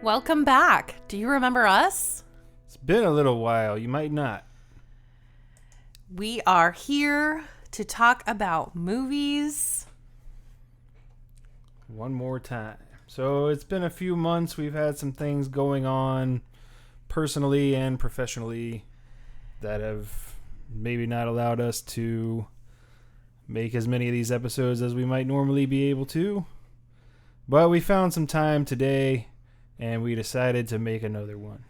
Welcome back. Do you remember us? It's been a little while. You might not. We are here to talk about movies. One more time. So it's been a few months. We've had some things going on personally and professionally that have maybe not allowed us to make as many of these episodes as we might normally be able to. But we found some time today and we decided to make another one.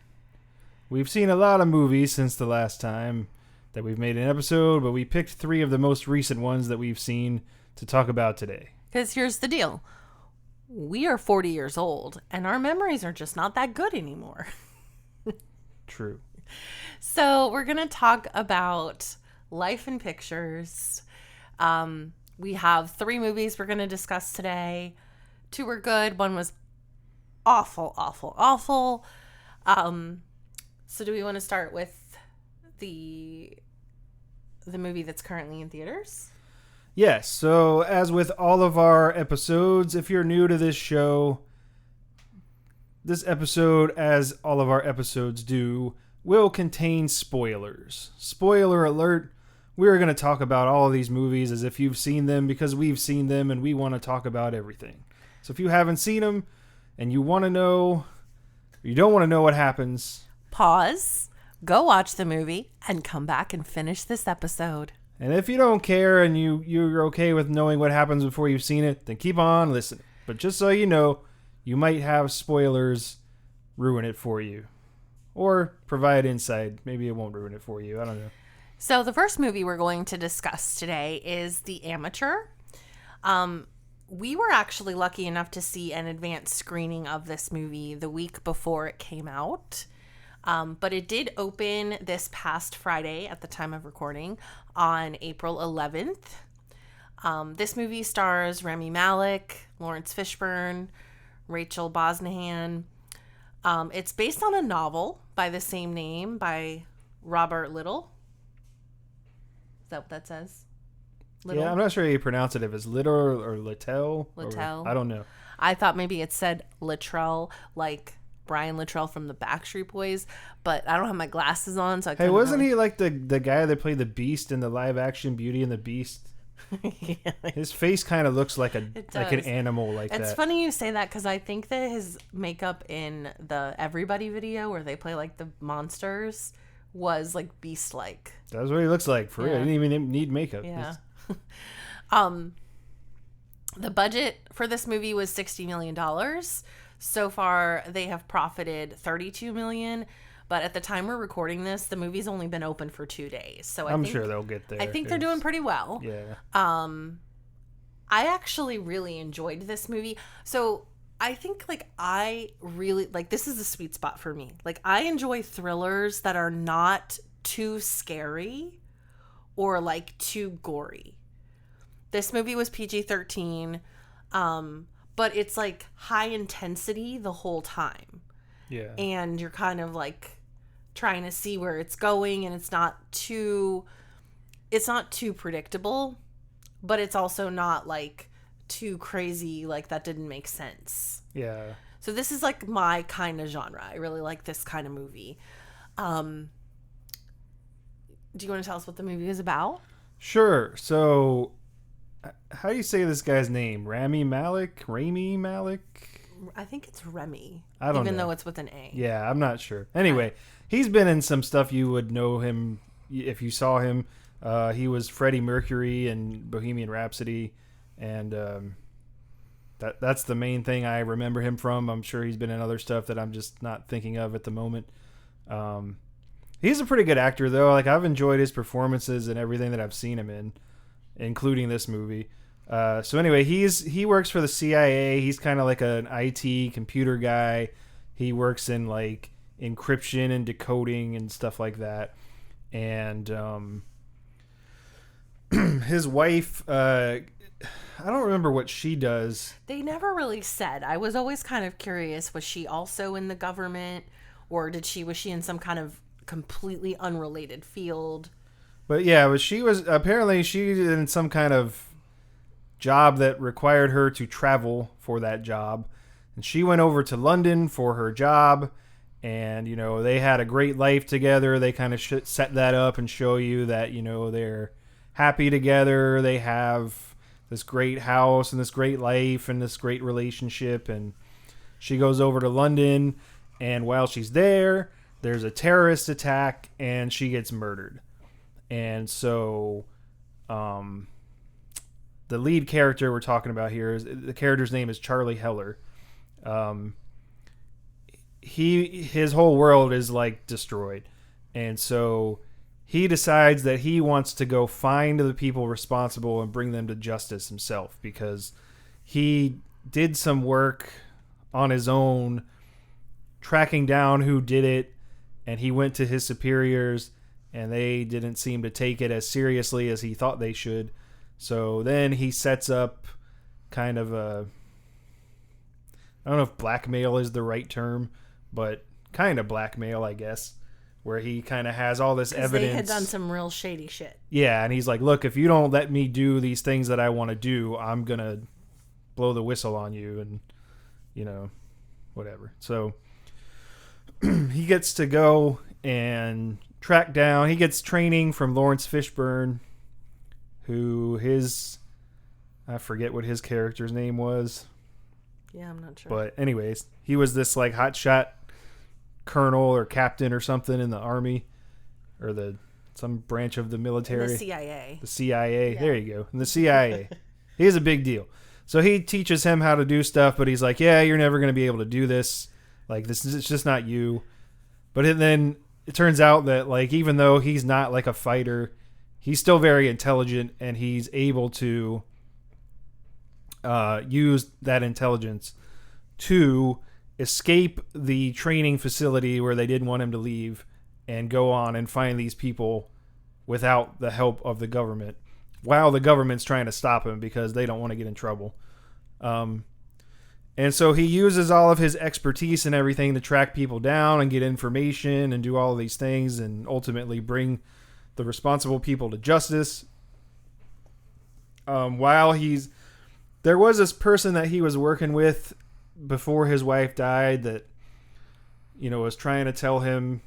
We've seen a lot of movies since the last time that we've made an episode, but we picked 3 of the most recent ones that we've seen to talk about today. Because here's the deal. We are 40 years old, and our memories are just not that good anymore. True. So we're going to talk about Life in Pictures. We have 3 movies we're going to discuss today. 2 were good. 1 was awful. So do we want to start with the movie that's currently in theaters? Yes, so as with all of our episodes, if you're new to this show, this episode, as all of our episodes do, will contain spoilers. Spoiler alert, we're going to talk about all of these movies as if you've seen them because we've seen them and we want to talk about everything. So if you haven't seen them and you want to know, or you don't want to know what happens, pause, go watch the movie, and come back and finish this episode. and if you don't care and you're okay with knowing what happens before you've seen it, then keep on listening. But just so you know, you might have spoilers ruin it for you. Or provide insight. Maybe it won't ruin it for you. I don't know. So the first movie we're going to discuss today is The Amateur. We were actually lucky enough to see an advanced screening of this movie the week before it came out. But it did open this past Friday at the time of recording on April 11th. This movie stars Rami Malek, Lawrence Fishburne, Rachel Brosnahan. It's based on a novel by the same name by Robert Little. Is that what that says? Little? Yeah, I'm not sure how you pronounce it. If it's Little or Littell. Littell. I don't know. I thought maybe it said Littrell, like Brian Littrell from the Backstreet Boys, but I don't have my glasses on, so I couldn't. Hey, wasn't he like the guy that played the Beast in the live action Beauty and the Beast? Yeah. His face kind of looks like an animal like that. It's funny you say that because I think that his makeup in the Everybody video where they play like the monsters was like Beast-like. That's what he looks like for real. Yeah. He didn't even need makeup. Yeah. The budget for this movie was $60 million. So far, they have profited $32 million. But at the time we're recording this, the movie's only been open for 2 days. So I'm sure they'll get there. I think they're doing pretty well. Yeah. I actually really enjoyed this movie. So I think I really this is a sweet spot for me. I enjoy thrillers that are not too scary or too gory. This movie was PG-13, but it's high intensity the whole time. Yeah. And you're kind of trying to see where it's going, and it's not too predictable, but it's also not too crazy that didn't make sense. Yeah. So this is my kind of genre. I really like this kind of movie. Do you want to tell us what the movie is about? Sure. So how do you say this guy's name? Rami Malek? Rami Malek? I think it's Remy. I don't know. Even though it's with an A. Yeah, I'm not sure. Anyway, he's been in some stuff you would know him if you saw him. He was Freddie Mercury in Bohemian Rhapsody, and that's the main thing I remember him from. I'm sure he's been in other stuff that I'm just not thinking of at the moment. He's a pretty good actor, though. I've enjoyed his performances and everything that I've seen him in, including this movie. So anyway, he works for the CIA. He's kind of like an IT computer guy. He works in encryption and decoding and stuff like that. And his wife, I don't remember what she does. They never really said. I was always kind of curious. Was she also in the government, or was she in some kind of completely unrelated field? But yeah, she was in some kind of job that required her to travel for that job. And she went over to London for her job, and, you know, they had a great life together. They kind of set that up and show you that, you know, they're happy together. They have this great house and this great life and this great relationship. And she goes over to London, and while she's there, there's a terrorist attack, and she gets murdered. And so the lead character we're talking about here, the character's name is Charlie Heller. His whole world is like destroyed, and so he decides that he wants to go find the people responsible and bring them to justice himself, because he did some work on his own tracking down who did it, and he went to his superiors, and they didn't seem to take it as seriously as he thought they should. So then he sets up kind of a, I don't know if blackmail is the right term, but kind of blackmail, I guess, where he kind of has all this evidence. They had done some real shady shit. Yeah, and he's like, look, if you don't let me do these things that I want to do, I'm going to blow the whistle on you and, you know, whatever. So he gets to go and track down. He gets training from Lawrence Fishburne, who I forget what his character's name was. Yeah, I'm not sure. But anyways, he was this like hotshot colonel or captain or something in the army, or some branch of the military. The CIA. The CIA. Yeah. There you go. And the CIA. He is a big deal. So he teaches him how to do stuff, but he's like, yeah, you're never going to be able to do this. Like, it's just not you. But then it turns out that, like, even though he's not like a fighter, he's still very intelligent, and he's able to use that intelligence to escape the training facility where they didn't want him to leave and go on and find these people without the help of the government, while the government's trying to stop him because they don't want to get in trouble. And so he uses all of his expertise and everything to track people down and get information and do all of these things and ultimately bring the responsible people to justice. There was this person that he was working with before his wife died that, you know, was trying to tell him,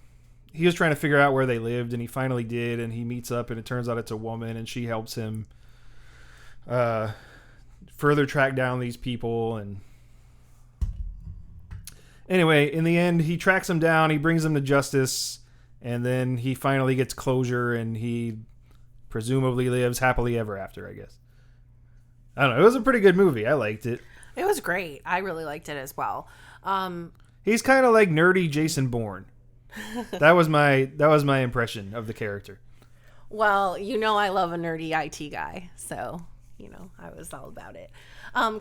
he was trying to figure out where they lived, and he finally did, and he meets up, and it turns out it's a woman, and she helps him further track down these people. And anyway, in the end, he tracks them down, he brings them to justice, and then he finally gets closure, and he presumably lives happily ever after, I guess. I don't know. It was a pretty good movie. I liked it. It was great. I really liked it as well. He's kind of like nerdy Jason Bourne. That was my impression of the character. Well, you know I love a nerdy IT guy, so, you know, I was all about it.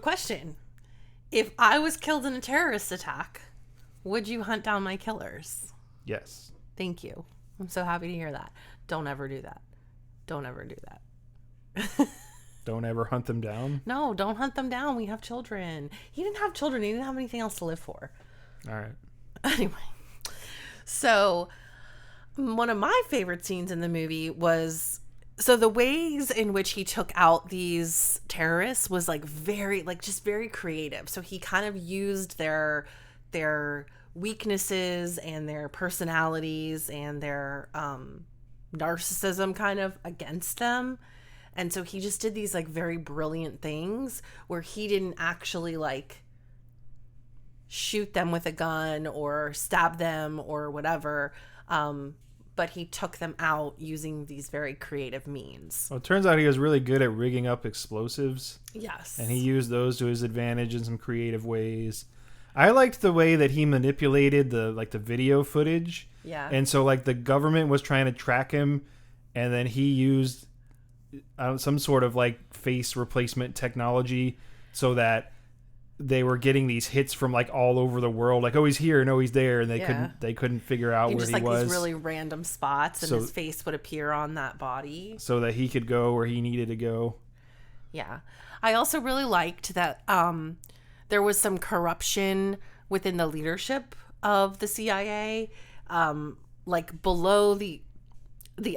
Question. If I was killed in a terrorist attack, would you hunt down my killers? Yes. Thank you. I'm so happy to hear that. Don't ever do that. Don't ever do that. Don't ever hunt them down? No, don't hunt them down. We have children. He didn't have children. He didn't have anything else to live for. All right. Anyway. So, one of my favorite scenes in the movie was, so the ways in which he took out these terrorists was like very creative. So he kind of used their weaknesses and their personalities and their narcissism kind of against them. And so he just did these like very brilliant things where he didn't actually like shoot them with a gun or stab them or whatever. But he took them out using these very creative means. Well, it turns out he was really good at rigging up explosives. Yes. And he used those to his advantage in some creative ways. I liked the way that he manipulated the video footage. Yeah. And so like the government was trying to track him, and then he used some sort of like face replacement technology so that they were getting these hits from like all over the world, like, oh, he's here, no, he's there, and they couldn't figure out where just he like was. These really random spots, and his face would appear on that body so that he could go where he needed to go. Yeah. I also really liked that there was some corruption within the leadership of the CIA, like below the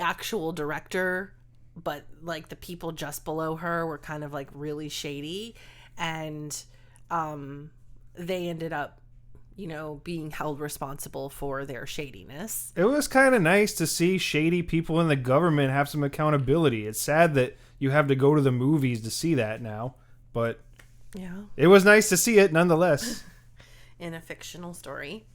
actual director, but like the people just below her were kind of like really shady. And they ended up, being held responsible for their shadiness. It was kind of nice to see shady people in the government have some accountability. It's sad that you have to go to the movies to see that now, but Yeah. it was nice to see it nonetheless. In a fictional story.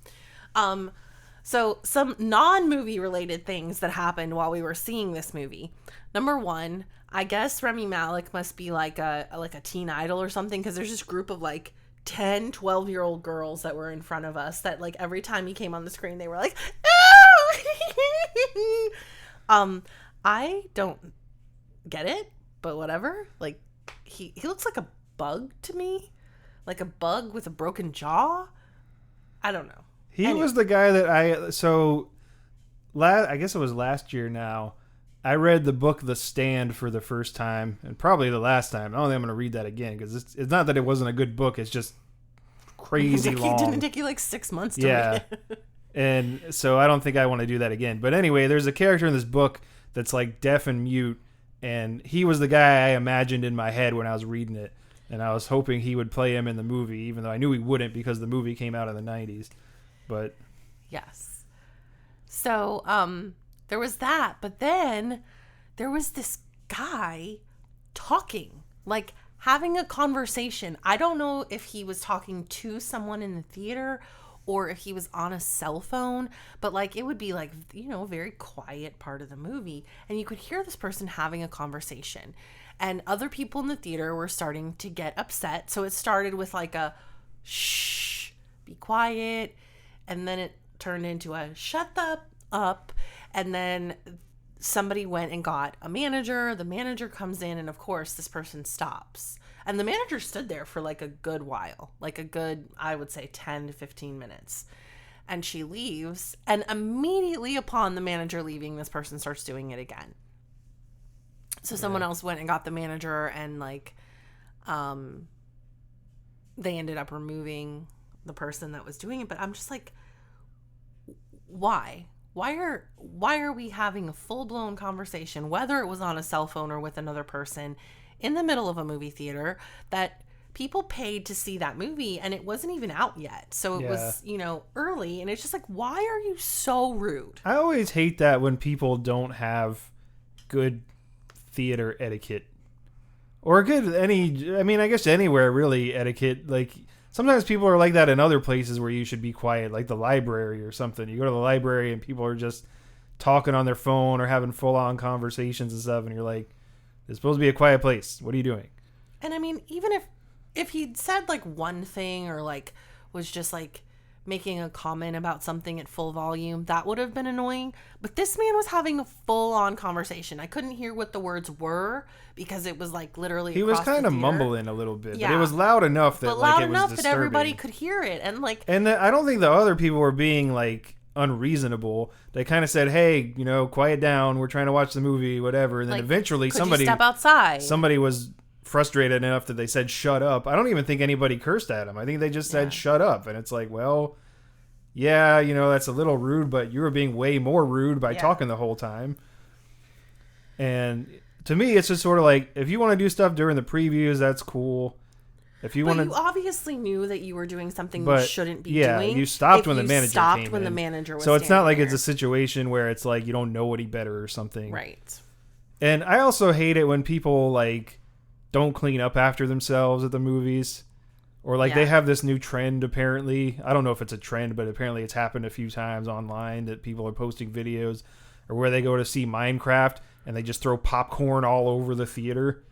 So some non-movie related things that happened while we were seeing this movie. Number one, I guess Rami Malek must be like a teen idol or something, because there's this group of like 10, 12-year-old girls that were in front of us that like every time he came on the screen they were like, "Oh!" I don't get it, but whatever. Like he looks like a bug to me. Like a bug with a broken jaw. I don't know. He was the guy that I guess it was last year now, I read the book The Stand for the first time, and probably the last time. I don't think I'm going to read that again, because it's not that it wasn't a good book, it's just crazy long. It didn't take you like 6 months to Yeah. read it. And so I don't think I want to do that again. But anyway, there's a character in this book that's like deaf and mute, and he was the guy I imagined in my head when I was reading it. And I was hoping he would play him in the movie, even though I knew he wouldn't because the movie came out in the 90s. But Yes. So, there was that, but then there was this guy talking, like having a conversation. I don't know if he was talking to someone in the theater or if he was on a cell phone, but like it would be like, a very quiet part of the movie, and you could hear this person having a conversation. And other people in the theater were starting to get upset. So it started with like a shh, be quiet. And then it turned into a shut the up. And then somebody went and got a manager. The manager comes in, and of course this person stops. And the manager stood there for like a good while, like a good, I would say 10 to 15 minutes. And she leaves. And immediately upon the manager leaving, this person starts doing it again. So someone else went and got the manager, and like, they ended up removing the person that was doing it. But I'm just like, why? Why are we having a full-blown conversation, whether it was on a cell phone or with another person, in the middle of a movie theater that people paid to see that movie, and it wasn't even out yet. So it was, early, and it's just like, why are you so rude? I always hate that when people don't have good theater etiquette, or I guess anywhere really etiquette. Like sometimes people are like that in other places where you should be quiet, like the library or something. You go to the library and people are just talking on their phone or having full-on conversations and stuff, and you're like, it's supposed to be a quiet place. What are you doing? And I mean, even if he'd said like one thing, or like was just like making a comment about something at full volume, that would have been annoying. But this man was having a full-on conversation. I couldn't hear what the words were because it was like literally he was kind of mumbling a little bit, but it was loud enough that like it was disturbing. That everybody could hear it. And like, and I don't think the other people were being like unreasonable. They kind of said, hey, quiet down, we're trying to watch the movie, whatever. And then like, eventually somebody step outside. Somebody was frustrated enough that they said shut up. I don't even think anybody cursed at him. I think they just said shut up. And it's like, well, yeah, that's a little rude, but you were being way more rude by talking the whole time. And to me, it's just sort of like, if you want to do stuff during the previews, that's cool. If you want to, you obviously knew that you were doing something you shouldn't be doing. Yeah, you stopped when the manager came in. The manager was so it's not like there. It's a situation where it's like you don't know any better or something. Right. And I also hate it when people like don't clean up after themselves at the movies. Or like they have this new trend, apparently. I don't know if it's a trend, but apparently it's happened a few times online that people are posting videos, or where they go to see Minecraft and they just throw popcorn all over the theater.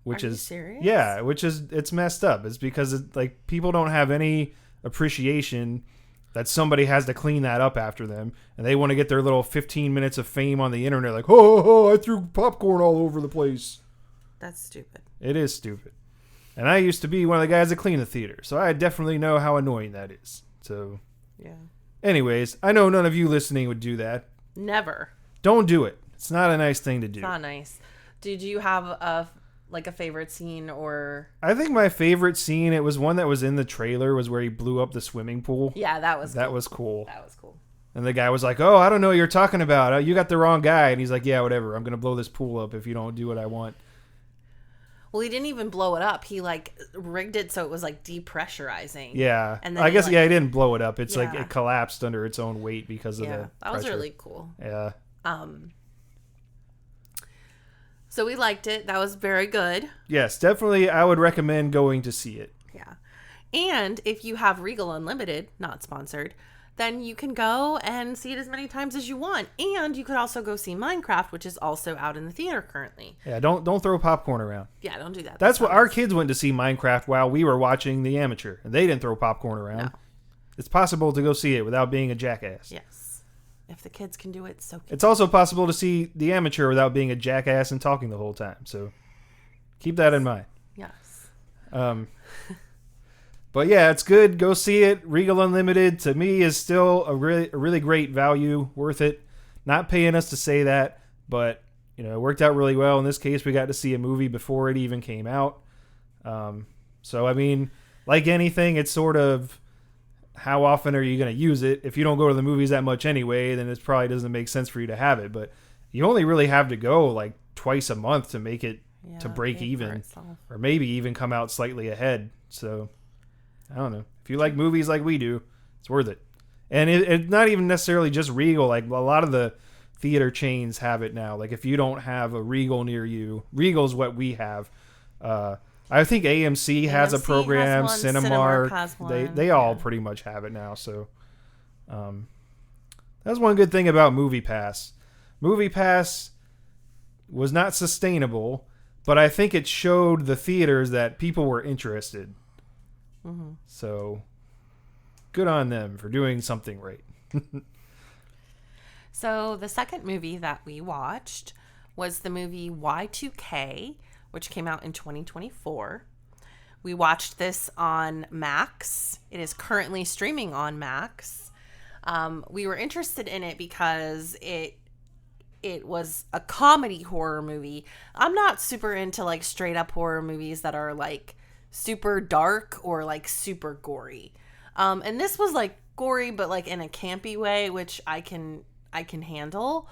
Which is serious? Yeah, it's messed up. It's because like people don't have any appreciation that somebody has to clean that up after them, and they want to get their little 15 minutes of fame on the internet, like, oh, I threw popcorn all over the place. That's stupid. It is stupid. And I used to be one of the guys that cleaned the theater, so I definitely know how annoying that is. So, yeah. Anyways, I know none of you listening would do that. Never. Don't do it. It's not a nice thing to do. It's not nice. Did you have a favorite scene, or? I think my favorite scene, it was one that was in the trailer, was where he blew up the swimming pool. Yeah, that was cool. That was cool. That was cool. And the guy was like, oh, I don't know what you're talking about. You got the wrong guy. And he's like, yeah, whatever. I'm going to blow this pool up if you don't do what I want. Well, he didn't even blow it up. He like rigged it so it was like depressurizing. Yeah. And then I guess, like, he didn't blow it up. It's like Yeah. it collapsed under its own weight because of the that was pressure. really cool. Yeah. So we liked it. That was very good. Yes, definitely. I would recommend going to see it. Yeah. And if you have Regal Unlimited, not sponsored, then you can go and see it as many times as you want. And you could also go see Minecraft, which is also out in the theater currently. Yeah, don't throw popcorn around. Yeah, don't do that. That's what our kids went to see Minecraft while we were watching The Amateur, and they didn't throw popcorn around. No. It's possible to go see it without being a jackass. Yes. If the kids can do it, so can It's also possible to see The Amateur without being a jackass and talking the whole time. So keep that in mind. Yes. But yeah, it's good. Go see it. Regal Unlimited to me is still a really great value, worth it. Not paying us to say that, but it worked out really well. In this case, we got to see a movie before it even came out. So I mean, like anything, it's sort of how often are you going to use it? If you don't go to the movies that much anyway, then it probably doesn't make sense for you to have it. But you only really have to go like twice a month to make it to break even, or maybe even come out slightly ahead. So I don't know. If you like movies like we do, it's worth it. And it's not even necessarily just Regal. Like a lot of the theater chains have it now. Like if you don't have a Regal near you, Regal's what we have. I think AMC has a program. Has one, Cinemark has one. They all pretty much have it now. So that's one good thing about MoviePass. MoviePass was not sustainable, but I think it showed the theaters that people were interested. Mm-hmm. So good on them for doing something right. So the second movie that we watched was the movie Y2K, which came out in 2024. We watched this on Max. It is currently streaming on Max. We were interested in it because it was a comedy horror movie. I'm not super into like straight up horror movies that are like super dark or like super gory. And this was like gory, but like in a campy way, which I can handle.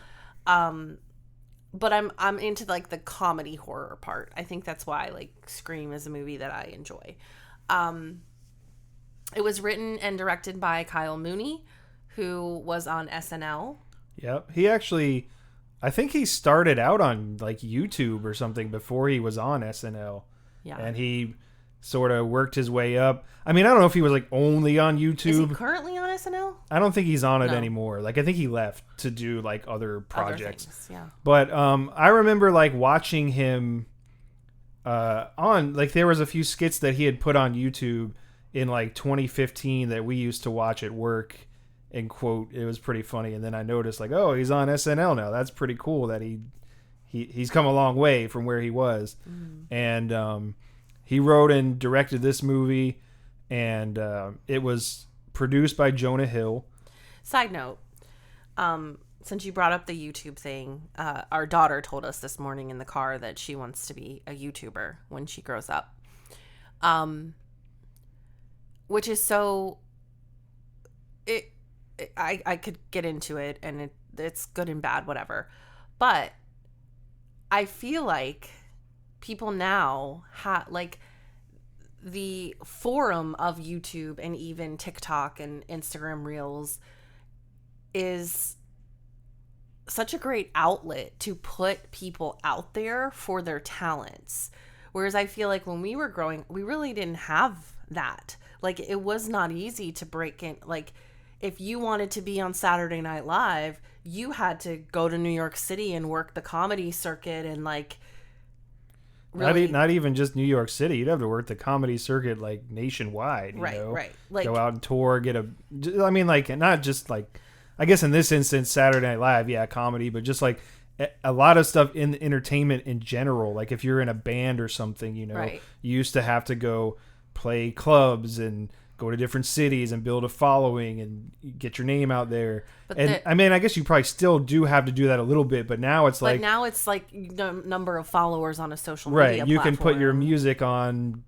But I'm into like the comedy horror part. I think that's why like Scream is a movie that I enjoy. It was written and directed by Kyle Mooney, who was on SNL. Yep. He actually, I think he started out on like YouTube or something before he was on SNL. Yeah. And he sort of worked his way up. I mean, I don't know if he was like only on YouTube. Is he currently on SNL? I don't think he's on it No. anymore. Like I think he left to do like other projects. Other things, yeah. But I remember like watching him on like there was a few skits that he had put on YouTube in like 2015 that we used to watch at work and quote. It was pretty funny. And then I noticed like, oh, he's on SNL now. That's pretty cool that he's come a long way from where he was. And he wrote and directed this movie, and it was produced by Jonah Hill. Side note, since you brought up the YouTube thing, our daughter told us this morning in the car that she wants to be a YouTuber when she grows up. Which is so... I could get into it, and it's good and bad, whatever. But I feel like people now like the forum of YouTube and even TikTok and Instagram Reels is such a great outlet to put people out there for their talents. Whereas I feel like when we were growing, we really didn't have that. Like it was not easy to break in. Like if you wanted to be on Saturday Night Live, you had to go to New York City and work the comedy circuit and like really not even just New York City. You'd have to work the comedy circuit like nationwide. You know? Right. Like go out and tour, I mean, like not just like, I guess in this instance, Saturday Night Live, yeah, comedy, but just like a lot of stuff in entertainment in general. Like if you're in a band or something, you used to have to go play clubs and go to different cities and build a following and get your name out there. I mean, I guess you probably still do have to do that a little bit, but now it's like number of followers on a social media right. You platform. can put your music on,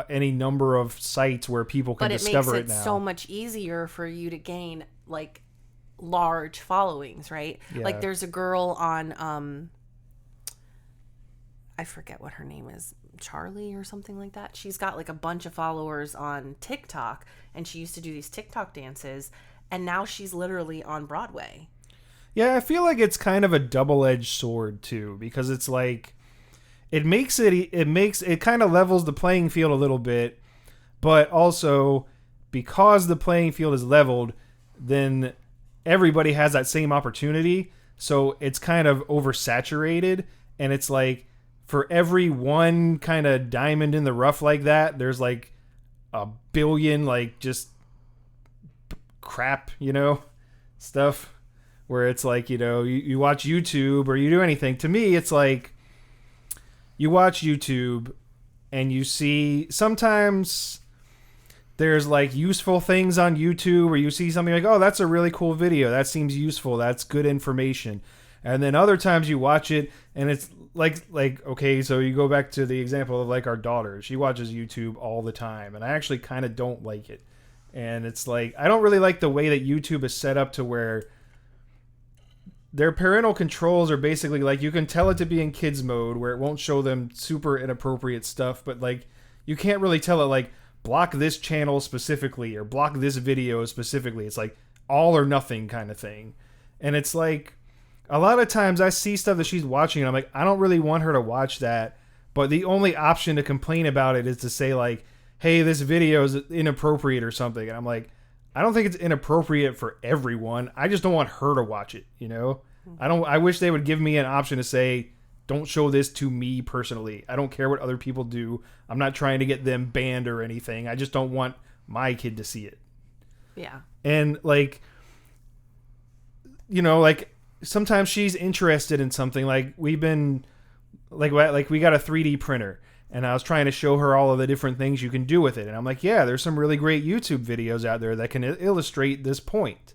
any number of sites where people can discover it now. But it makes it so much easier for you to gain like large followings, right? Yeah. Like there's a girl on I forget what her name is, Charlie or something like that. She's got like a bunch of followers on TikTok, and she used to do these TikTok dances, and now she's literally on Broadway. Yeah, I feel like it's kind of a double-edged sword too, because it's like it kind of levels the playing field a little bit, but also because the playing field is leveled, then everybody has that same opportunity, so it's kind of oversaturated, and it's like for every one kind of diamond in the rough like that, there's like a billion like just crap, stuff. Where it's like, you watch YouTube or you do anything. To me, it's like you watch YouTube and you see sometimes there's like useful things on YouTube, or you see something like, oh, that's a really cool video. That seems useful. That's good information. And then other times you watch it and it's like okay, so you go back to the example of like our daughter. She watches YouTube all the time, and I actually kind of don't like it. And it's like, I don't really like the way that YouTube is set up to where their parental controls are basically like you can tell it to be in kids mode where it won't show them super inappropriate stuff, but like you can't really tell it like block this channel specifically or block this video specifically. It's like all or nothing kind of thing. And it's like a lot of times I see stuff that she's watching and I'm like, I don't really want her to watch that, but the only option to complain about it is to say like, hey, this video is inappropriate or something. And I'm like, I don't think it's inappropriate for everyone. I just don't want her to watch it, I wish they would give me an option to say, don't show this to me personally. I don't care what other people do. I'm not trying to get them banned or anything. I just don't want my kid to see it. Yeah. And like sometimes she's interested in something. Like we've been like we got a 3D printer. And I was trying to show her all of the different things you can do with it. And I'm like, yeah, there's some really great YouTube videos out there that can illustrate this point.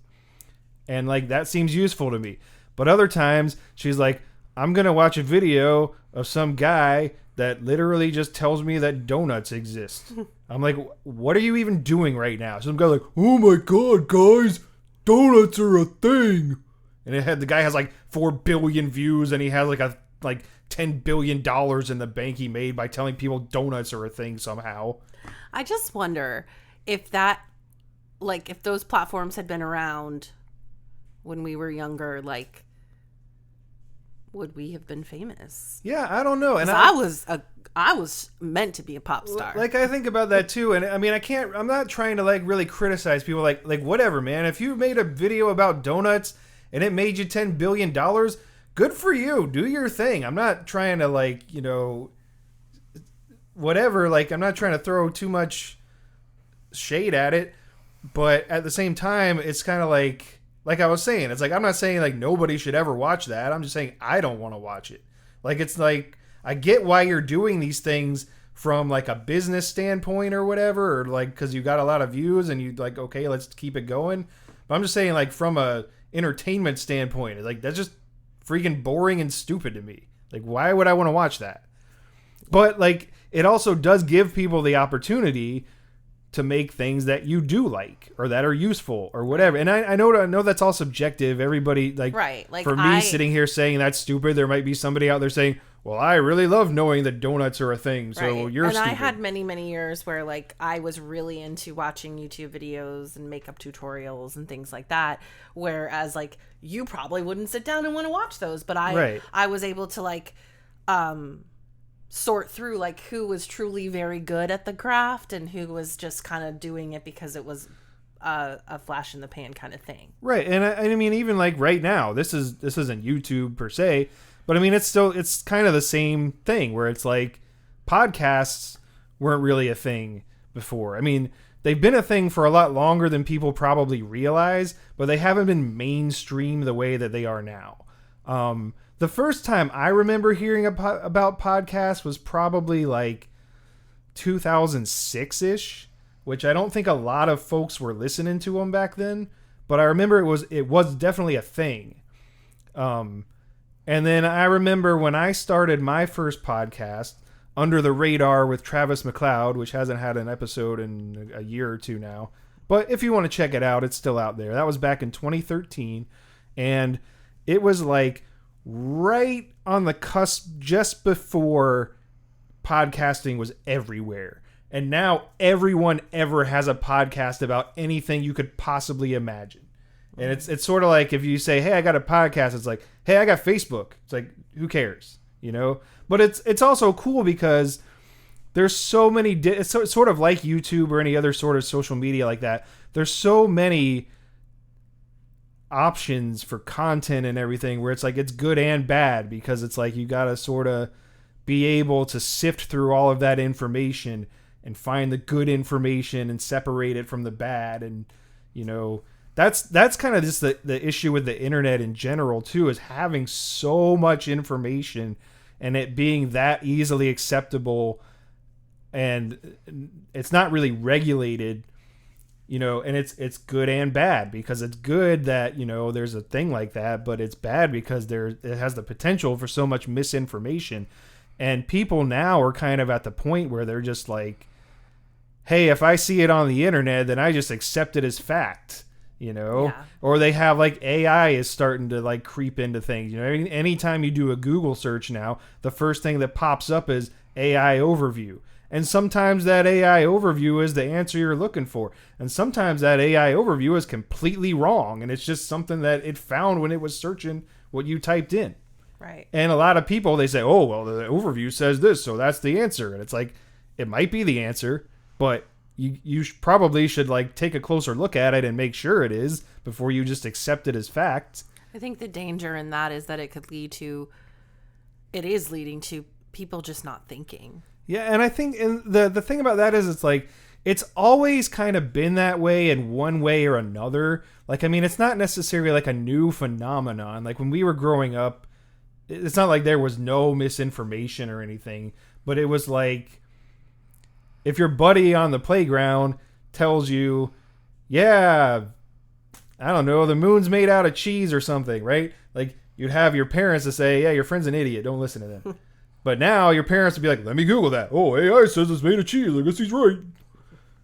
And like, that seems useful to me. But other times she's like, I'm going to watch a video of some guy that literally just tells me that donuts exist. I'm like, what are you even doing right now? Some guy like, oh my God, guys, donuts are a thing. And the guy has like 4 billion views, and he has like $10 billion in the bank he made by telling people donuts are a thing somehow. I just wonder if if those platforms had been around when we were younger, like, would we have been famous? Yeah, I don't know. And I was meant to be a pop star. Like, I think about that too. And I mean, I'm not trying to like really criticize people. Like whatever, man. If you made a video about donuts and it made you $10 billion, good for you. Do your thing. I'm not trying to whatever. Like, I'm not trying to throw too much shade at it. But at the same time, it's kind of like I was saying, it's like, I'm not saying like nobody should ever watch that. I'm just saying I don't want to watch it. Like, it's like, I get why you're doing these things from like a business standpoint or whatever, or like, cause you got a lot of views and you like, okay, let's keep it going. But I'm just saying, like, from a entertainment standpoint, it's like, that's just freaking boring and stupid to me. Like, why would I want to watch that? But like, it also does give people the opportunity to make things that you do like or that are useful or whatever. And I know that's all subjective. Everybody right. Like, for me sitting here saying that's stupid, there might be somebody out there saying, well, I really love knowing that donuts are a thing. So right. you're and stupid. I had many years where like I was really into watching YouTube videos and makeup tutorials and things like that. Whereas like you probably wouldn't sit down and want to watch those, but I was able to like, sort through like who was truly very good at the craft and who was just kind of doing it because it was a flash in the pan kind of thing. Right. And I mean, even like right now, this isn't YouTube per se, but I mean, it's kind of the same thing where it's like podcasts weren't really a thing before. I mean, they've been a thing for a lot longer than people probably realize, but they haven't been mainstream the way that they are now. The first time I remember hearing about podcasts was probably like 2006-ish, which I don't think a lot of folks were listening to them back then, but I remember it was definitely a thing. And then I remember when I started my first podcast, Under the Radar with Travis McLeod, which hasn't had an episode in a year or two now. But if you want to check it out, it's still out there. That was back in 2013. And it was like right on the cusp just before podcasting was everywhere. And now everyone ever has a podcast about anything you could possibly imagine. And it's sort of like if you say, hey, I got a podcast, it's like, hey, I got Facebook. It's like, who cares? You know? But it's also cool because there's so many, it's sort of like YouTube or any other sort of social media like that. There's so many options for content and everything where it's like it's good and bad, because it's like you got to sort of be able to sift through all of that information and find the good information and separate it from the bad. And, you know, that's kind of just the issue with the internet in general too, is having so much information and it being that easily acceptable, and it's not really regulated, you know, and it's good and bad, because it's good that, you know, there's a thing like that, but it's bad because it has the potential for so much misinformation. And people now are kind of at the point where they're just like, hey, if I see it on the internet, then I just accept it as fact, you know? Yeah. Or they have like AI is starting to like creep into things. You know, anytime you do a Google search now, the first thing that pops up is AI overview. And sometimes that AI overview is the answer you're looking for. And sometimes that AI overview is completely wrong. And it's just something that it found when it was searching what you typed in. Right. And a lot of people, they say, oh, well, the overview says this, so that's the answer. And it's like, it might be the answer, but you probably should like take a closer look at it and make sure it is before you just accept it as fact. I think the danger in that is that it is leading to people just not thinking. Yeah, and I think the thing about that is it's like, it's always kind of been that way in one way or another. Like, I mean, it's not necessarily like a new phenomenon. Like when we were growing up, it's not like there was no misinformation or anything, but it was like, if your buddy on the playground tells you, yeah, I don't know, the moon's made out of cheese or something, right? Like, you'd have your parents to say, yeah, your friend's an idiot, don't listen to them. But now your parents would be like, let me Google that. Oh, AI says it's made of cheese, I guess he's right.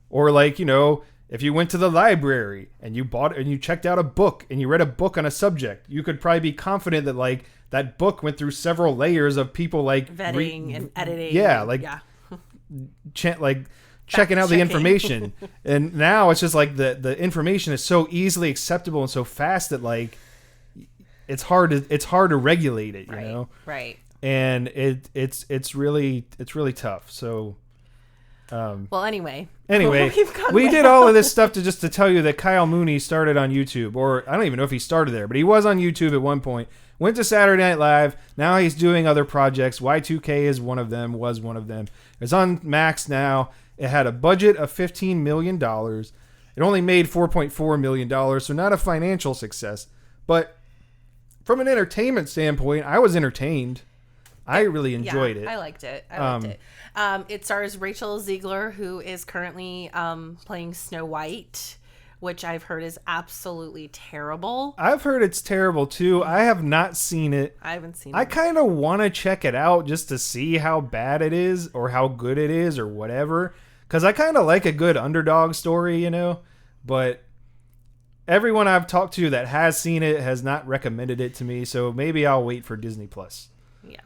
Or like, you know, if you went to the library and you checked out a book and you read a book on a subject, you could probably be confident that like that book went through several layers of people like vetting and editing. Yeah, like checking out the information. And now it's just like the information is so easily acceptable and so fast that like it's hard to regulate it, you know? Right. And it's really tough. So well, anyway, we did all of this stuff to tell you that Kyle Mooney started on YouTube, or I don't even know if he started there, but he was on YouTube at one point. Went to Saturday Night Live. Now he's doing other projects. Y2K is one of them. Was one of them. It's on Max now. It had a budget of $15 million. It only made $4.4 million, so not a financial success. But from an entertainment standpoint, I was entertained. I really enjoyed it. I liked it. It stars Rachel Ziegler, who is currently playing Snow White, which I've heard is absolutely terrible. I've heard it's terrible too. I have not seen it. I haven't seen it. I kind of want to check it out just to see how bad it is or how good it is or whatever. Because I kind of like a good underdog story, you know. But everyone I've talked to that has seen it has not recommended it to me. So maybe I'll wait for Disney Plus. Yeah.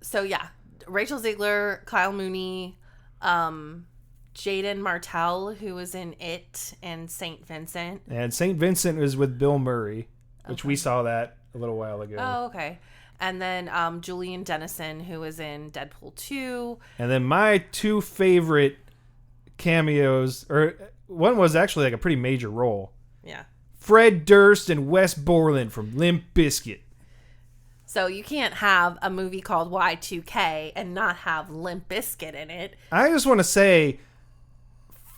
So yeah, Rachel Ziegler, Kyle Mooney, Jaden Martell, who was in It, and St. Vincent. And St. Vincent was with Bill Murray, which we saw that a little while ago. Oh, okay. And then Julian Dennison, who was in Deadpool 2. And then my two favorite cameos, or one was actually like a pretty major role. Yeah. Fred Durst and Wes Borland from Limp Bizkit. So you can't have a movie called Y2K and not have Limp Bizkit in it. I just want to say,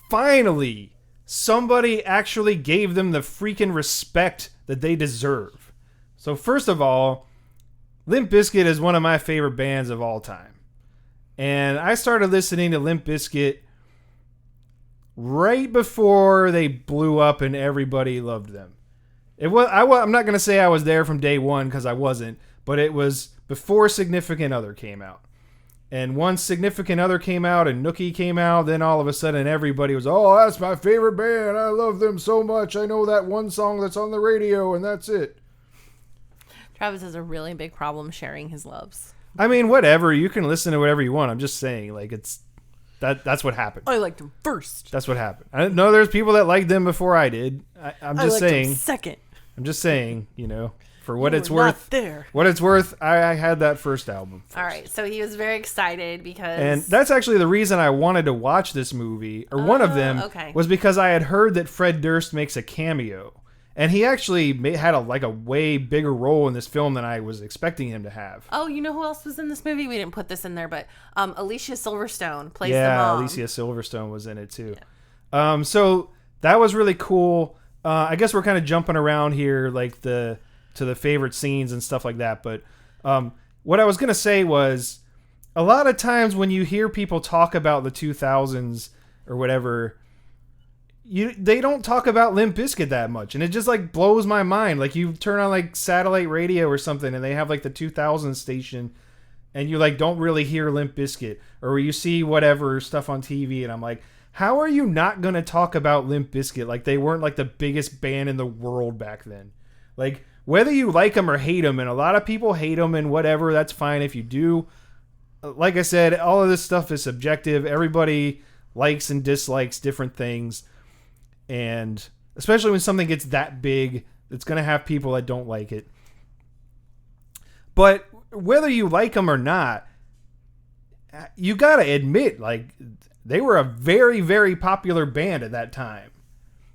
finally, somebody actually gave them the freaking respect that they deserve. So first of all, Limp Bizkit is one of my favorite bands of all time. And I started listening to Limp Bizkit right before they blew up and everybody loved them. I'm not going to say I was there from day one because I wasn't, but it was before Significant Other came out. And once Significant Other came out and Nookie came out, then all of a sudden everybody was, oh, that's my favorite band. I love them so much. I know that one song that's on the radio, and that's it. Travis has a really big problem sharing his loves. I mean, whatever. You can listen to whatever you want. I'm just saying, like, that's what happened. I liked him first. That's what happened. I know there's people that liked them before I did. I'm just saying. Him second. I'm just saying, for what it's worth. What it's worth, I had that first album first. All right, so he was very excited because... And that's actually the reason I wanted to watch this movie, or one of them, was because I had heard that Fred Durst makes a cameo. And he actually had a way bigger role in this film than I was expecting him to have. Oh, you know who else was in this movie? We didn't put this in there, but Alicia Silverstone plays the mom. Yeah, Alicia Silverstone was in it too. Yeah. So that was really cool. I guess we're kind of jumping around here, like to the favorite scenes and stuff like that. But what I was gonna say was, a lot of times when you hear people talk about the 2000s or whatever, they don't talk about Limp Bizkit that much, and it just like blows my mind. Like, you turn on like satellite radio or something, and they have like the 2000s station, and you like don't really hear Limp Bizkit, or you see whatever stuff on TV, and I'm like, how are you not gonna talk about Limp Bizkit? Like, they weren't like the biggest band in the world back then. Like, whether you like them or hate them, and a lot of people hate them, and whatever, that's fine if you do. Like I said, all of this stuff is subjective. Everybody likes and dislikes different things. And especially when something gets that big, it's going to have people that don't like it. But whether you like them or not, you got to admit, like, they were a very, very popular band at that time.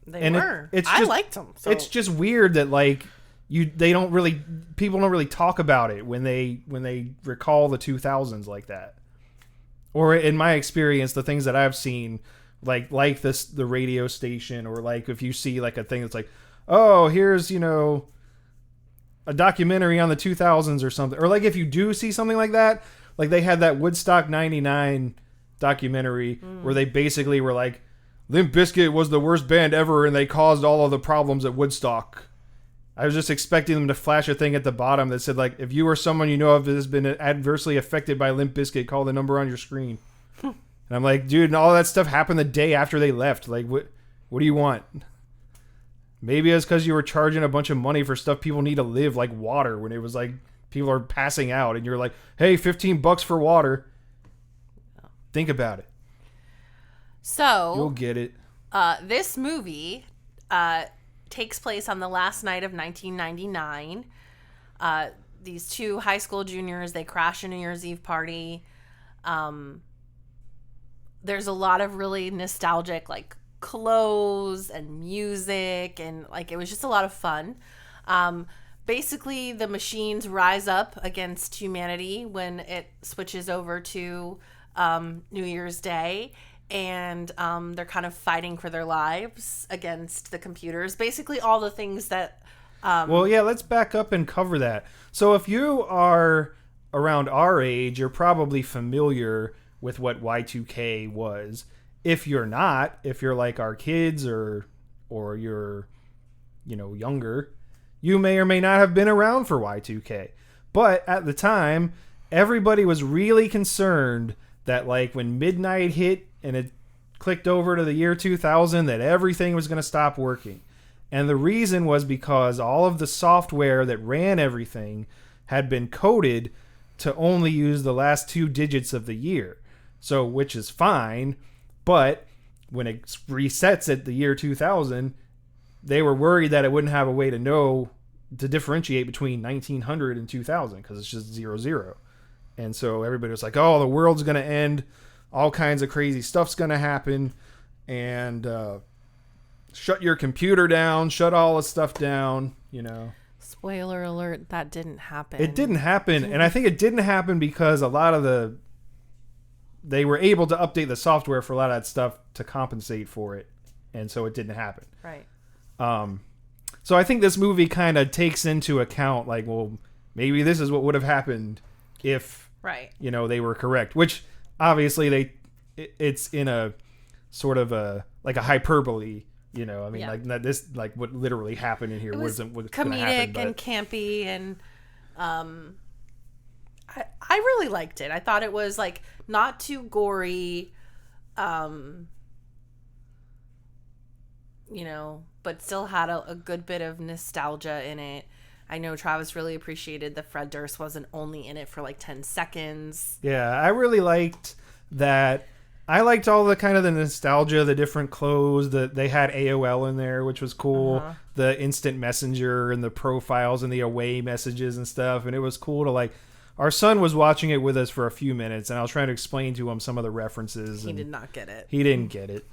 They were. I liked them. So. It's just weird that, like, people don't really talk about it when they recall the 2000s like that. Or in my experience, the things that I've seen, like the radio station, or like if you see like a thing that's like, oh, here's, a documentary on the 2000s or something, or like if you do see something like that, like they had that Woodstock 99 documentary where they basically were like, Limp Bizkit was the worst band ever and they caused all of the problems at Woodstock. I was just expecting them to flash a thing at the bottom that said, like, if you or someone you know of has been adversely affected by Limp Bizkit, call the number on your screen. And I'm like, dude, and all that stuff happened the day after they left. Like, what do you want? Maybe it's because you were charging a bunch of money for stuff people need to live, like water, when it was like people are passing out, and you're like, hey, $15 for water. Think about it. So you'll get it. This movie takes place on the last night of 1999. These two high school juniors, they crash a New Year's Eve party. There's a lot of really nostalgic, like, clothes and music, and like it was just a lot of fun. Basically, the machines rise up against humanity when it switches over to New Year's Day, and they're kind of fighting for their lives against the computers. Basically, all the things that... Well, yeah, let's back up and cover that. So if you are around our age, you're probably familiar with what Y2K was. If you're not, if you're like our kids or you're, younger, you may or may not have been around for Y2K. But at the time, everybody was really concerned that, like, when midnight hit and it clicked over to the year 2000, that everything was going to stop working. And the reason was because all of the software that ran everything had been coded to only use the last 2 digits of the year. So, which is fine, but when it resets at the year 2000, they were worried that it wouldn't have a way to differentiate between 1900 and 2000, because it's just 00. And so everybody was like, oh, the world's going to end, all kinds of crazy stuff's going to happen, and shut your computer down, shut all the stuff down, Spoiler alert, that didn't happen. It didn't happen, and I think it didn't happen because a lot of they were able to update the software for a lot of that stuff to compensate for it, and so it didn't happen. Right. So I think this movie kind of takes into account, like, well, maybe this is what would have happened if, they were correct. Which obviously it's in a sort of a hyperbole. Like this, like what literally happened in here wasn't what comedic happen, and campy, and I really liked it. I thought it was like not too gory, but still had a good bit of nostalgia in it. I know Travis really appreciated that Fred Durst wasn't only in it for like 10 seconds. Yeah, I really liked that. I liked all the kind of the nostalgia, the different clothes, that they had AOL in there, which was cool. Uh-huh. The instant messenger and the profiles and the away messages and stuff. And it was cool to like, our son was watching it with us for a few minutes, and I was trying to explain to him some of the references. He did not get it. He didn't get it.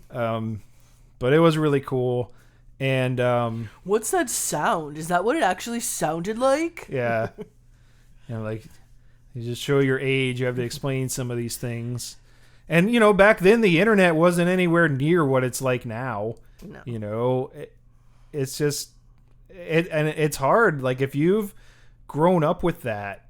But it was really cool. And what's that sound? Is that what it actually sounded like? yeah. Like, you just show your age. You have to explain some of these things. And, back then the internet wasn't anywhere near what it's like now. No. It's just, and it's hard. Like, if you've grown up with that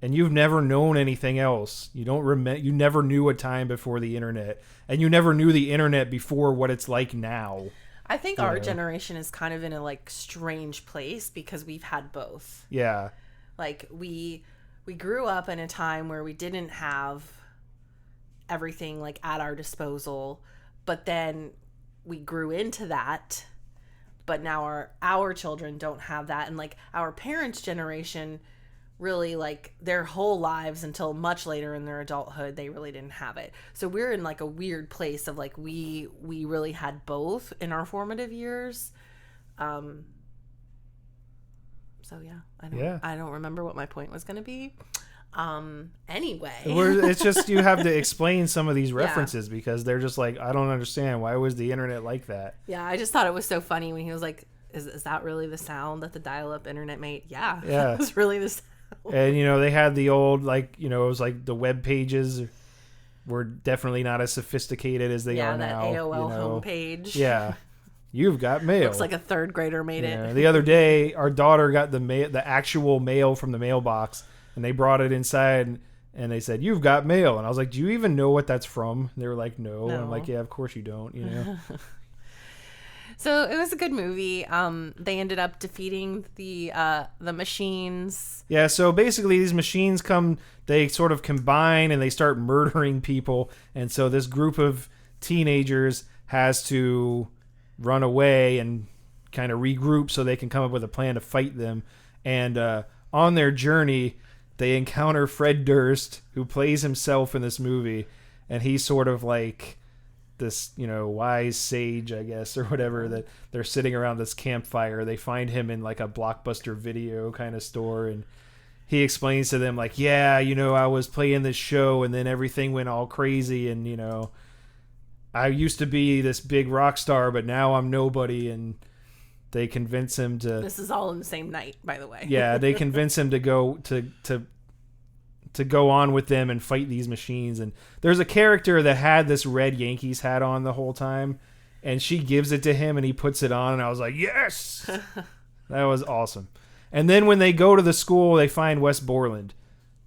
and you've never known anything else, you never knew a time before the internet, and you never knew the internet before what it's like now. I think our generation is kind of in a like strange place because we've had both. Yeah. Like we grew up in a time where we didn't have everything like at our disposal, but then we grew into that, but now our children don't have that. And like our parents' generation, really like their whole lives until much later in their adulthood, they really didn't have it. So we're in like a weird place of like we really had both in our formative years. So yeah, I don't remember what my point was going to be. Anyway, it's just you have to explain some of these references because they're just like, I don't understand, why was the internet like that? Yeah, I just thought it was so funny when he was like, is that really the sound that the dial-up internet made? Yeah. It was really the sound. And they had the old, like, it was like the web pages were definitely not as sophisticated as they are now. Yeah, that AOL homepage. Yeah. You've got mail. Looks like a third grader made it. The other day, our daughter got the actual mail from the mailbox, and they brought it inside, and they said, "You've got mail." And I was like, "Do you even know what that's from?" And they were like, "No." And I'm like, "Yeah, of course you don't." So it was a good movie. They ended up defeating the machines. Yeah, so basically these machines they sort of combine and they start murdering people. And so this group of teenagers has to run away and kind of regroup so they can come up with a plan to fight them. And on their journey, they encounter Fred Durst, who plays himself in this movie. And he's sort of like this, wise sage, I guess, or whatever, that they're sitting around this campfire. They find him in like a Blockbuster Video kind of store, and he explains to them like, yeah, I was playing this show and then everything went all crazy, and I used to be this big rock star, but now I'm nobody. And they convince him to, this is all in the same night, by the way. Yeah, they convince him to go to go on with them and fight these machines. And there's a character that had this red Yankees hat on the whole time, and she gives it to him and he puts it on, and I was like, yes. That was awesome. And then when they go to the school, they find Wes Borland,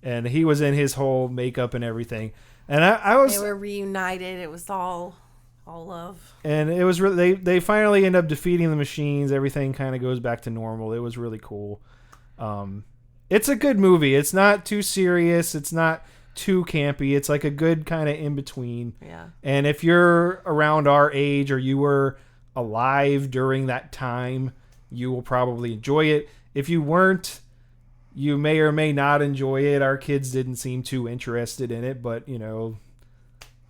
and he was in his whole makeup and everything, and they were reunited. It was all love, and it was really, they finally end up defeating the machines. Everything kind of goes back to normal. It was really cool. It's a good movie. It's not too serious. It's not too campy. It's like a good kind of in between. Yeah. And if you're around our age or you were alive during that time, you will probably enjoy it. If you weren't, you may or may not enjoy it. Our kids didn't seem too interested in it, but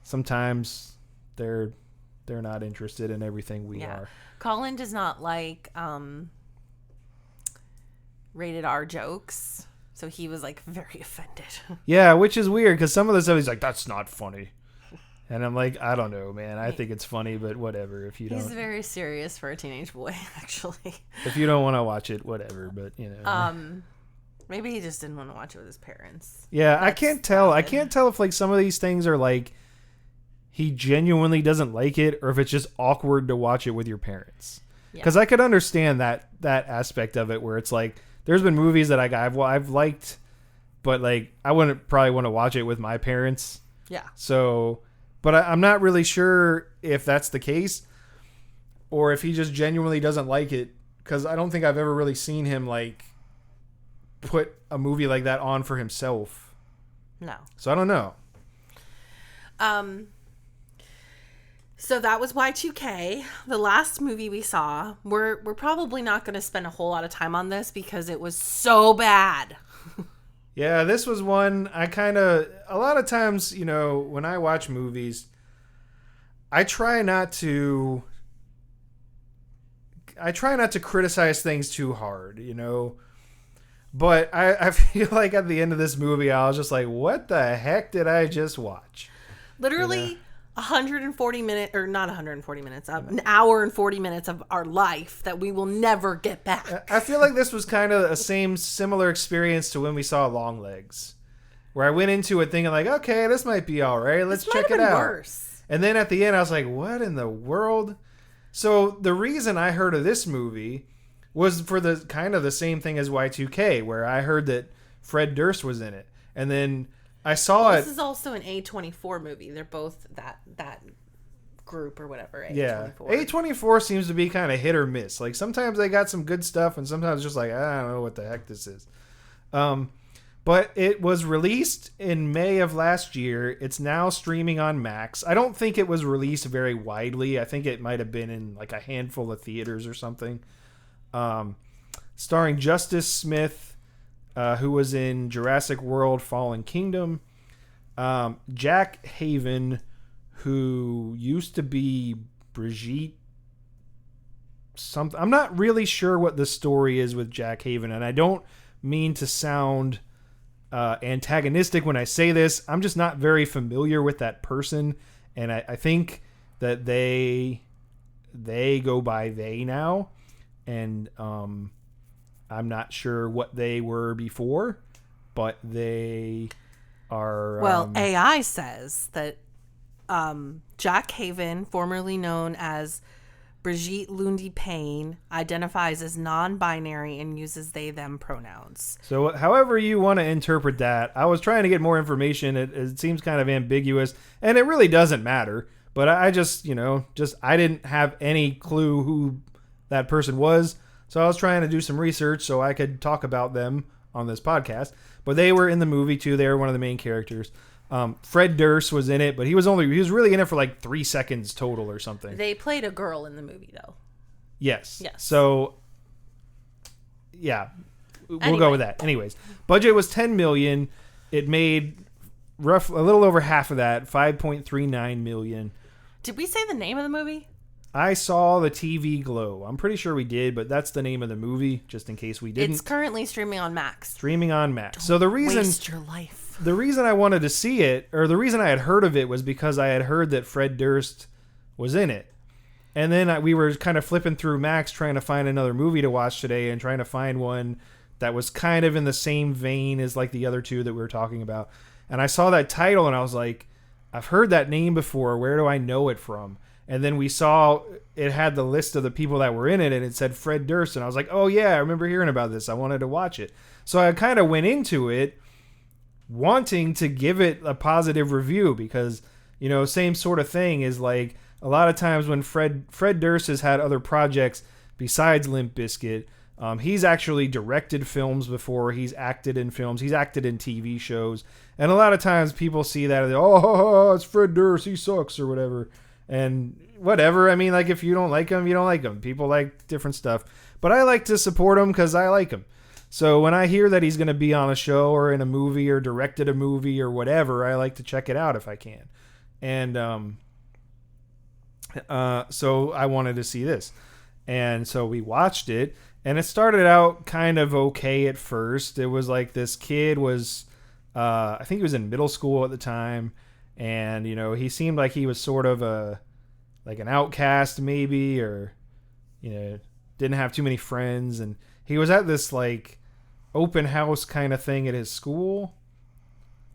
sometimes they're not interested in everything we are. Colin does not like rated R jokes, so he was like very offended. Yeah, which is weird because some of the stuff he's like, that's not funny, and I'm like, I don't know, man. I think it's funny, but whatever. If you don't, he's very serious for a teenage boy, actually. If you don't want to watch it, whatever. But maybe he just didn't want to watch it with his parents. Yeah, I can't tell. Valid. I can't tell if like some of these things are like he genuinely doesn't like it, or if it's just awkward to watch it with your parents. Because I could understand that aspect of it, where it's like, there's been movies that I've liked, but like I wouldn't probably want to watch it with my parents. Yeah. So, but I'm not really sure if that's the case, or if he just genuinely doesn't like it. Because I don't think I've ever really seen him like put a movie like that on for himself. No. So I don't know. So that was Y2K, the last movie we saw. We're probably not going to spend a whole lot of time on this because it was so bad. Yeah, this was one a lot of times, when I watch movies, I try not to criticize things too hard, But I feel like at the end of this movie, I was just like, what the heck did I just watch? Literally 140 minutes, or not 140 minutes, an hour and 40 minutes of our life that we will never get back. I feel like this was kind of a similar experience to when we saw Longlegs, where I went into it thinking like, okay, this might be all right. Let's check it out. Worse. And then at the end, I was like, what in the world? So the reason I heard of this movie was for the kind of the same thing as Y2K, where I heard that Fred Durst was in it. And then I saw This is also an A24 movie. They're both that group or whatever. A24. Yeah. A24 seems to be kind of hit or miss. Like sometimes they got some good stuff and sometimes just like, I don't know what the heck this is. But it was released in May of last year. It's now streaming on Max. I don't think it was released very widely. I think it might have been in like a handful of theaters or something. Starring Justice Smith, who was in Jurassic World Fallen Kingdom. Jack Haven, who used to be Brigitte something. I'm not really sure what the story is with Jack Haven, and I don't mean to sound antagonistic when I say this. I'm just not very familiar with that person, and I think that they go by they now, and I'm not sure what they were before, but they are... Well, AI says that Jack Haven, formerly known as Brigitte Lundy Payne, identifies as non-binary and uses they-them pronouns. So however you want to interpret that, I was trying to get more information. It seems kind of ambiguous, and it really doesn't matter. But I just, I didn't have any clue who that person was. So I was trying to do some research so I could talk about them on this podcast. But they were in the movie too. They were one of the main characters. Fred Durst was in it, but he was really in it for like 3 seconds total or something. They played a girl in the movie though. Yes. So yeah, we'll go with that. Anyways, budget was $10 million. It made a little over half of that, $5.39 million. Did we say the name of the movie? I saw the TV Glow. I'm pretty sure we did, but that's the name of the movie, just in case we didn't. It's currently streaming on Max. So the reason... waste your life. The reason I wanted to see it, or the reason I had heard of it, was because I had heard that Fred Durst was in it. And then we were kind of flipping through Max trying to find another movie to watch today and trying to find one that was kind of in the same vein as like the other two that we were talking about. And I saw that title and I was like, I've heard that name before. Where do I know it from? And then we saw it had the list of the people that were in it, and it said Fred Durst. And I was like, oh, yeah, I remember hearing about this. I wanted to watch it. So I kind of went into it wanting to give it a positive review because, same sort of thing is like a lot of times when Fred Durst has had other projects besides Limp Bizkit. He's actually directed films before. He's acted in films. He's acted in TV shows. And a lot of times people see that and they're, it's Fred Durst. He sucks or whatever. And whatever. I mean, like, if you don't like him, you don't like him. People like different stuff. But I like to support him because I like him. So when I hear that he's going to be on a show or in a movie or directed a movie or whatever, I like to check it out if I can. And so I wanted to see this. And so we watched it. And it started out kind of okay at first. It was like this kid was, I think he was in middle school at the time. And, he seemed like he was sort of like an outcast maybe, or, didn't have too many friends. And he was at this like open house kind of thing at his school.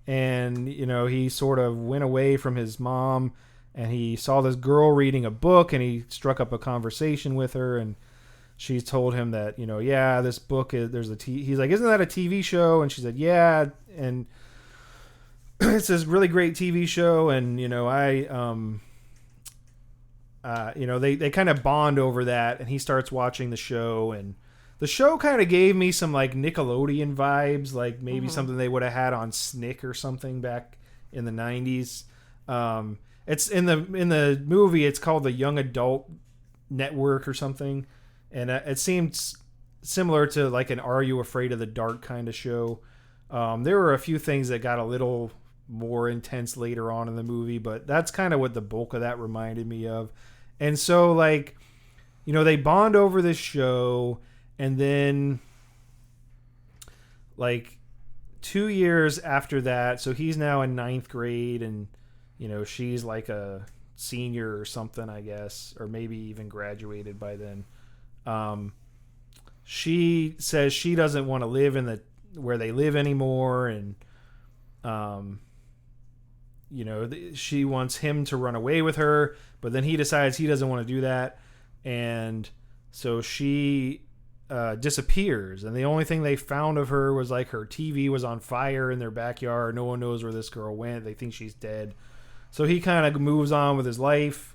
And, he sort of went away from his mom and he saw this girl reading a book and he struck up a conversation with her. And she told him that, yeah, this book is, he's like, isn't that a TV show? And she said, yeah. And it's this really great TV show. And, they kind of bond over that. And he starts watching the show. And The show kind of gave me some like Nickelodeon vibes, like maybe something they would have had on Snick or something back in the 90s. It's in the movie. It's called the Young Adult Network or something, and it seemed similar to like an Are You Afraid of the Dark kind of show. There were a few things that got a little more intense later on in the movie, but that's kind of what the bulk of that reminded me of. And so like, you know, they bond over this show, and then like 2 years after that, so he's now in ninth grade, and you know, she's like a senior or something, I guess, or maybe even graduated by then. She says she doesn't want to live in where they live anymore, and you know, she wants him to run away with her, but then he decides he doesn't want to do that, and so she disappears, and the only thing they found of her was like her TV was on fire in their backyard. No one knows where this girl went. They think she's dead. So he kind of moves on with his life.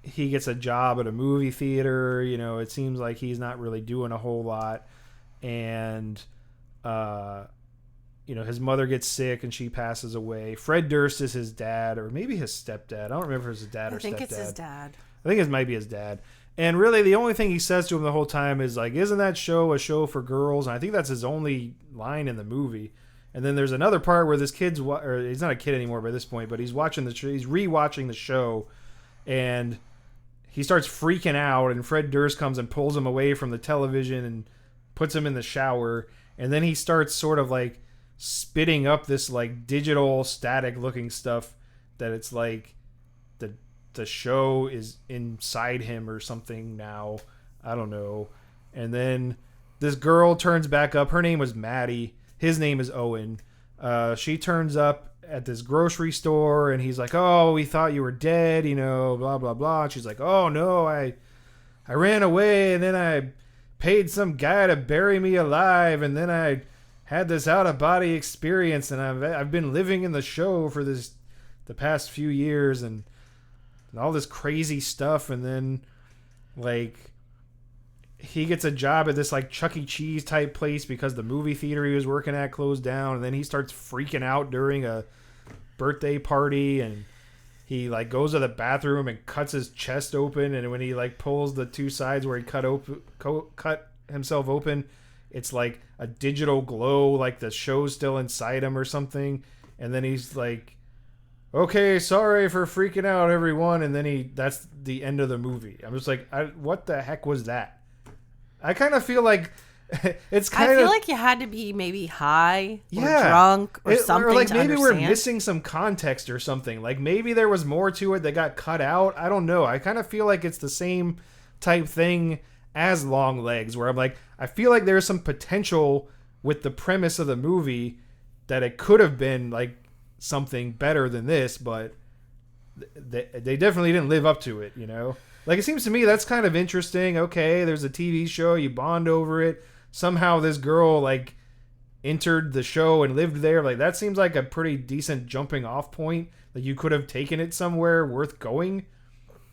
He gets a job at a movie theater. You know, it seems like he's not really doing a whole lot. And, you know, his mother gets sick and she passes away. Fred Durst is his dad, or maybe his stepdad. I don't remember if it's his dad or stepdad. I think it's his dad. I think it might be his dad. And really, the only thing he says to him the whole time is like, "Isn't that show a show for girls?" And I think that's his only line in the movie. And then there's another part where this kid's, or he's not a kid anymore by this point, but he's watching he's rewatching the show, and he starts freaking out. And Fred Durst comes and pulls him away from the television and puts him in the shower. And then he starts sort of like spitting up this like digital static looking stuff that it's like the show is inside him or something now. I don't know. And then this girl turns back up. Her name was Maddie. His name is Owen. She turns up at this grocery store, and he's like, "Oh, we thought you were dead, you know, blah, blah, blah." And she's like, "Oh, no, I ran away, and then I paid some guy to bury me alive, and then I had this out-of-body experience, and I've been living in the show for the past few years, and all this crazy stuff." And then, like, he gets a job at this like Chuck E. Cheese type place because the movie theater he was working at closed down. And then he starts freaking out during a birthday party, and he like goes to the bathroom and cuts his chest open. And when he like pulls the two sides where he cut himself open, it's like a digital glow, like the show's still inside him or something. And then he's like, "Okay, sorry for freaking out, everyone." And then that's the end of the movie. I'm just like, what the heck was that? I kind of feel like it's kind of... I feel like you had to be maybe high or drunk or something, or like maybe understand. We're missing some context or something. Like maybe there was more to it that got cut out. I don't know. I kind of feel like it's the same type thing as Long Legs, where I'm like, I feel like there's some potential with the premise of the movie that it could have been like something better than this, but they definitely didn't live up to it, you know? Like, it seems to me that's kind of interesting. Okay, there's a TV show, you bond over it. Somehow this girl, like, entered the show and lived there. Like, that seems like a pretty decent jumping off point. Like, you could have taken it somewhere worth going.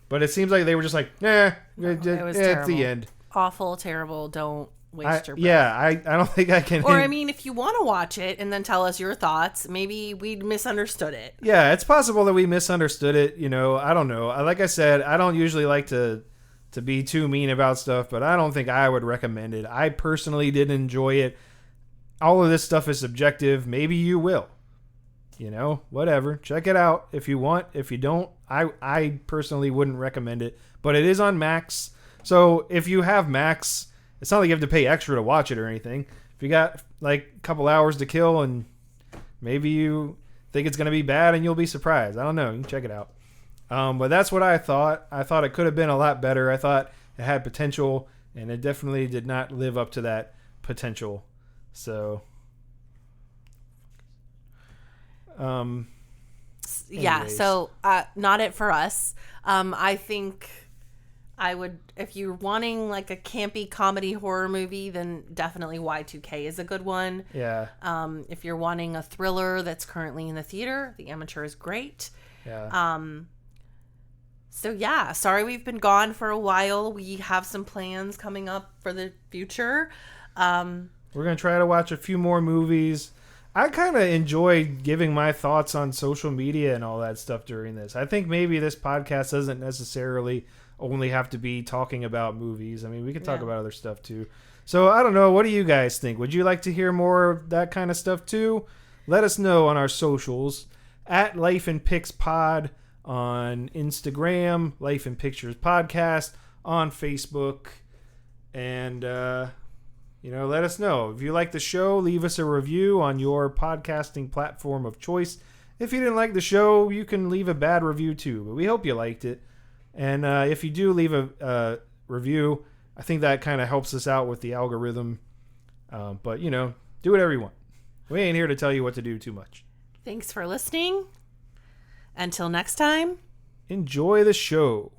But it seems like they were just like, it was it's the end. Awful, terrible, don't waste your breath. Yeah, I don't think I can... Or, I mean, if you want to watch it and then tell us your thoughts, maybe we misunderstood it. Yeah, it's possible that we misunderstood it, you know. I don't know. Like I said, I don't usually like to be too mean about stuff, but I don't think I would recommend it. I personally didn't enjoy it. All of this stuff is subjective. Maybe you will. You know, whatever. Check it out if you want. If you don't, I personally wouldn't recommend it. But it is on Max. So if you have Max... It's not like you have to pay extra to watch it or anything. If you got like a couple hours to kill and maybe you think it's going to be bad and you'll be surprised. I don't know. You can check it out. But that's what I thought. I thought it could have been a lot better. I thought it had potential, and it definitely did not live up to that potential. So, yeah. So, not it for us. I think I would, if you're wanting like a campy comedy horror movie, then definitely Y2K is a good one. Yeah. If you're wanting a thriller that's currently in the theater, The Amateur is great. Yeah. So yeah, sorry we've been gone for a while. We have some plans coming up for the future. We're going to try to watch a few more movies. I kind of enjoy giving my thoughts on social media and all that stuff during this. I think maybe this podcast doesn't necessarily only have to be talking about movies. I mean, we can talk about other stuff too. So I don't know. What do you guys think? Would you like to hear more of that kind of stuff too? Let us know on our socials at Life and Pics Pod on Instagram, Life and Pictures Podcast on Facebook, and let us know. If you like the show, leave us a review on your podcasting platform of choice. If you didn't like the show, you can leave a bad review too, but we hope you liked it. And if you do leave a review, I think that kind of helps us out with the algorithm. But, do whatever you want. We ain't here to tell you what to do too much. Thanks for listening. Until next time, enjoy the show.